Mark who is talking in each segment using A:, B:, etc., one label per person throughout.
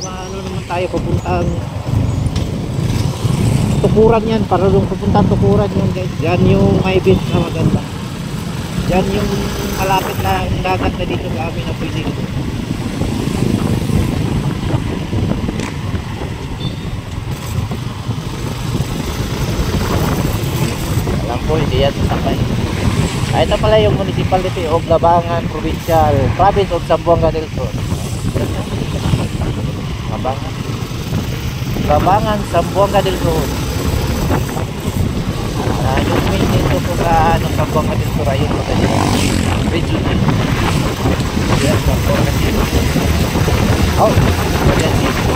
A: ano naman tayo papuntang Tukuran yan, para doon papuntang Tukuran yun guys. Yan yung may beach na maganda. Yan yung malapit na dagat na dito sa amin na pwede. Alam po, hindi yan sasakay. Ito pala yung municipality of Labangan Provincial, Province of Zamboanga del Sur. Labangan, Zamboanga del Sur. Yung main dito po sa Zamboanga del Sur, ayun po tayo. Region na. Yan, Zamboanga del Sur. Oh, yan dito.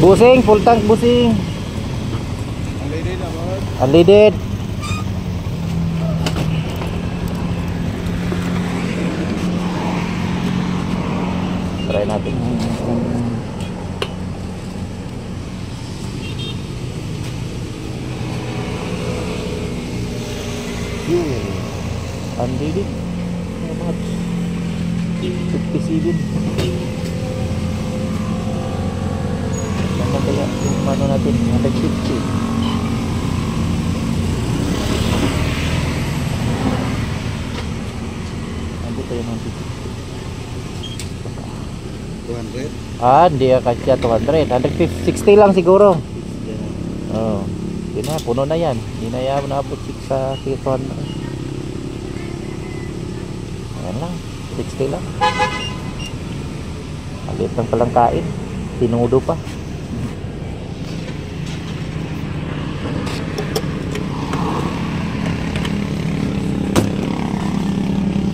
A: Busing, full tank busing.
B: Unleaded naman.
A: Unleaded. Try natin. Unleaded. Mga 57. Kaya yung ano natin, 150. Ano tayo ng
B: 200?
A: Hindi kasya 200. 160 lang siguro. Oh, yun na, puno na yan. Hindi na yan naabot sa 200. Ayan lang, 60 lang. Maliit lang palang kain. Tinudo pa.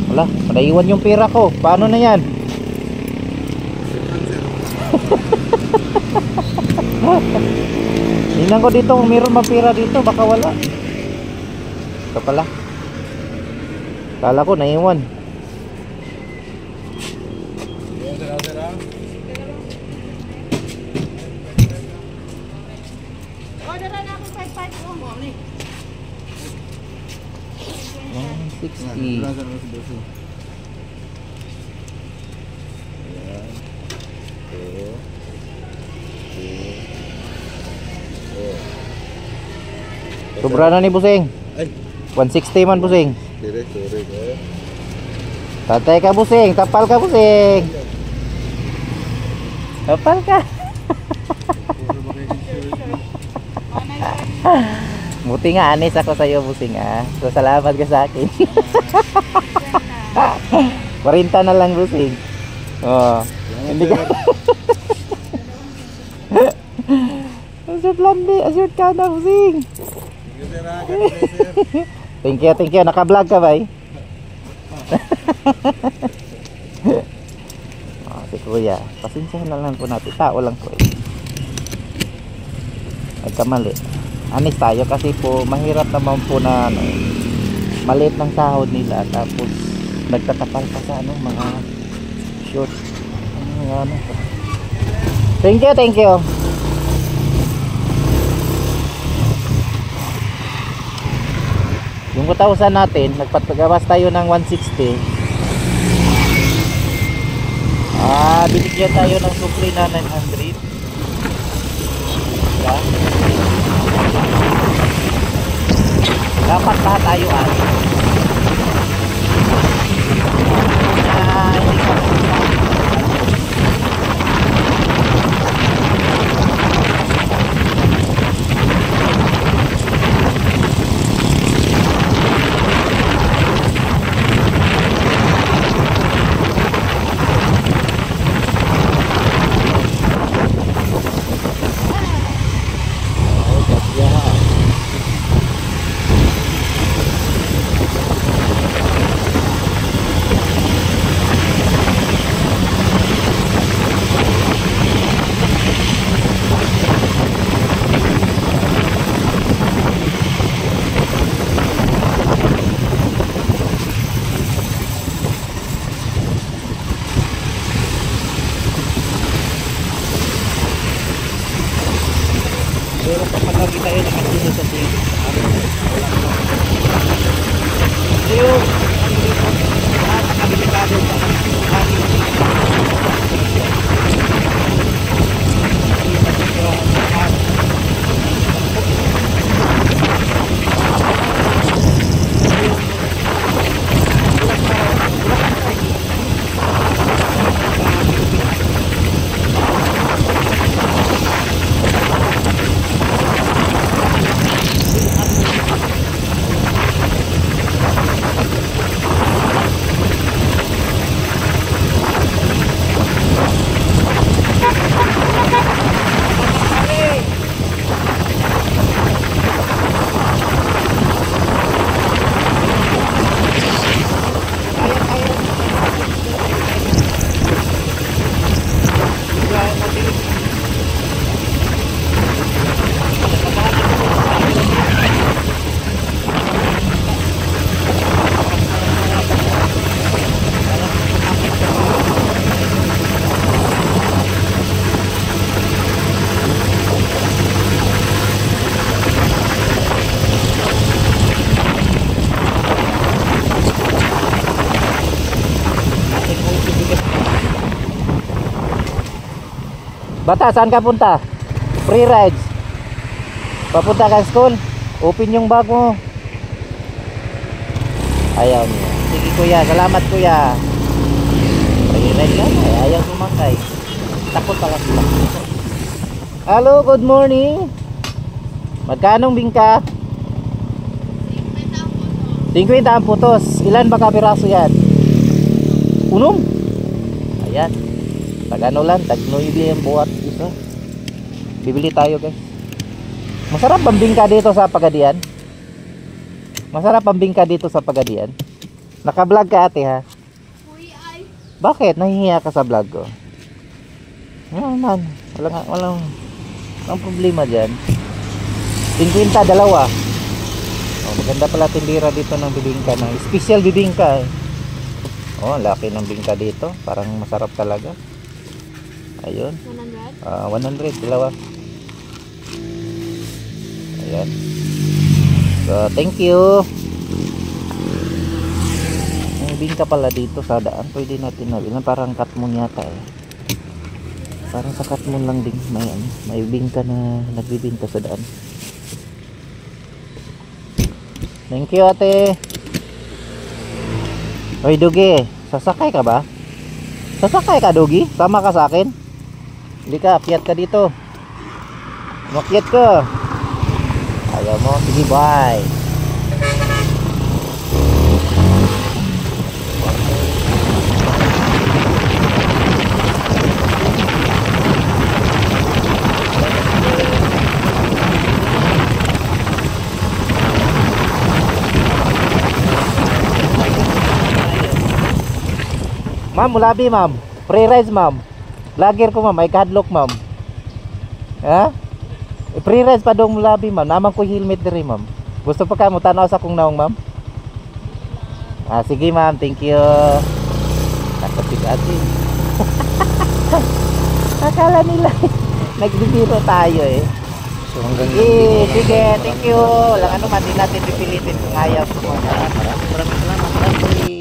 A: Wala, naiwan yung pera ko. Paano na yan? Tingnan ko dito kung mayroon ba pera dito. Baka wala. Ito pala. Kala ko naiwan.
C: Orderan ako 5-5 mo, Mommy.
A: 160. Sobra na ni Busing.
B: Ay,
A: 160 man Busing.
B: sorry.
A: Tatay ka Busing, tapal ka Busing. Tapal ka. Buti nga anis ako sa iyo Busing ah. So salamat ka sa akin. 40 na lang Busing. Oh. Hindi ka. Assured ka na Busing. Thank you. Naka-vlog ka ba? Kuya, pasensyahan na lang po natin. Tao lang po eh. Nagkamali. Anis tayo kasi po mahirap naman po na ano, maliit ng sahod nila tapos nagtatapal pa sa ano, mga short. Ano. Thank you, thank you. Yung 2,000 natin, nagpatagawas tayo ng 160. Binigyan tayo ng supli na 900. Yeah. Dapat lahat tayo ay pero kapag lagi tayo nakasino sa team yung nakabilikado Bata, saan ka punta? Free rides. Papunta ka school? Open yung bag mo. Ayaw niya. Sige kuya, salamat kuya. Free ride ka? Ayaw sumakay. Takot pala sila. Hello, good morning. Magkanong bingka? 50 ang putos. Ilan ba kapiraso yan? Unom? Ayan. Tag-ano lang, tag-9 yung buhat isa. Bibili tayo guys. Masarap ang bingka dito sa Pagadian. Masarap ang bingka dito sa Pagadian. Naka-vlog ka ate ha? Bakit? Nahihiya ka sa vlog ko? Man, walang problema dyan. 50, dalawa. Oh, maganda pala tindira dito ng bibingka. Special bibingka eh. Oh, laki ng bingka dito. Parang masarap talaga. Ayun. 100 dalawa. Ayan. So, thank you. May bingka pala dito sa daan. Pwede natin nabilan. Parang katmon yata eh. Parang sa katmon lang din. May bingka na nagbibinta sa daan. Thank you ate. Hoy Dugi, sasakay ka ba? Sasakay ka Dugi? Sama ka sa akin? Hindi ka, akyat ka dito. Umakyat ka. Ayaw mo? Sige, bye. Ma'am, mulabi ma'am. Free rides ma'am. Vlogger ko ma'am, may kadlock ma'am. Ha? Free rides pa dong labi ma'am. Naman ko helmet diri ma'am. Gusto pa ka mo tanaw sa kong naong ma'am? Ah, sige ma'am, thank you. Nakapit atin. Akala nila nagbibiro tayo eh.
B: So hanggang
A: Sige, thank you. Walang ano man, di natin pipilitin kung ayaw ko.
B: maraming salamat.